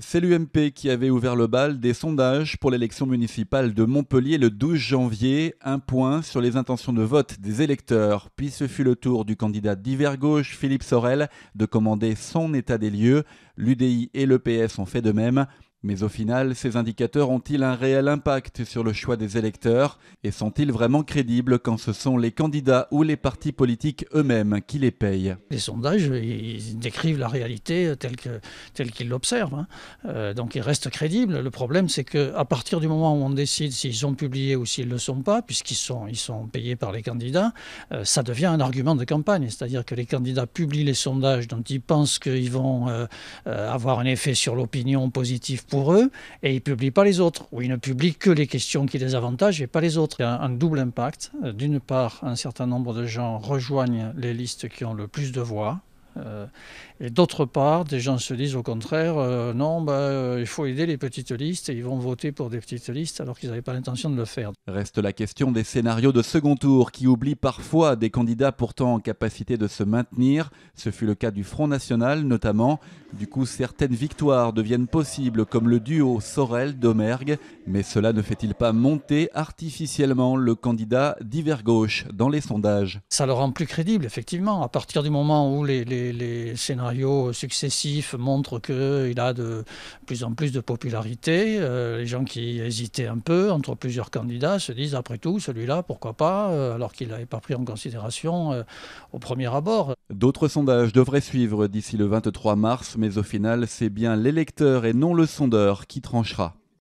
C'est l'UMP qui avait ouvert le bal des sondages pour l'élection municipale de Montpellier le 12 janvier. Un point sur les intentions de vote des électeurs. Puis ce fut le tour du candidat d'hiver gauche, Philippe Sorel, de commander son état des lieux. L'UDI et le PS ont fait de même. Mais au final, ces indicateurs ont-ils un réel impact sur le choix des électeurs? Et sont-ils vraiment crédibles quand ce sont les candidats ou les partis politiques eux-mêmes qui les payent? Les sondages, ils décrivent la réalité telle qu'ils l'observent. Donc ils restent crédibles. Le problème, c'est qu'à partir du moment où on décide s'ils sont publiés ou s'ils ne le sont pas, puisqu'ils sont payés par les candidats, ça devient un argument de campagne. C'est-à-dire que les candidats publient les sondages dont ils pensent qu'ils vont avoir un effet sur l'opinion positive pour eux, et ils ne publient pas les autres, ou ils ne publient que les questions qui les avantagent et pas les autres. Il y a un double impact. D'une part, un certain nombre de gens rejoignent les listes qui ont le plus de voix. Et d'autre part, des gens se disent au contraire, non, il faut aider les petites listes et ils vont voter pour des petites listes alors qu'ils n'avaient pas l'intention de le faire. Reste la question des scénarios de second tour qui oublient parfois des candidats pourtant en capacité de se maintenir. Ce fut le cas du Front National notamment. Du coup, certaines victoires deviennent possibles comme le duo Sorel-Domergue. Mais cela ne fait-il pas monter artificiellement le candidat d'hiver gauche dans les sondages? Ça le rend plus crédible, effectivement. À partir du moment où les scénarios successifs montrent qu'il a de plus en plus de popularité, les gens qui hésitaient un peu entre plusieurs candidats se disent après tout, celui-là, pourquoi pas, alors qu'il n'avait pas pris en considération au premier abord. D'autres sondages devraient suivre d'ici le 23 mars, mais au final, c'est bien l'électeur et non le sondeur qui tranchera.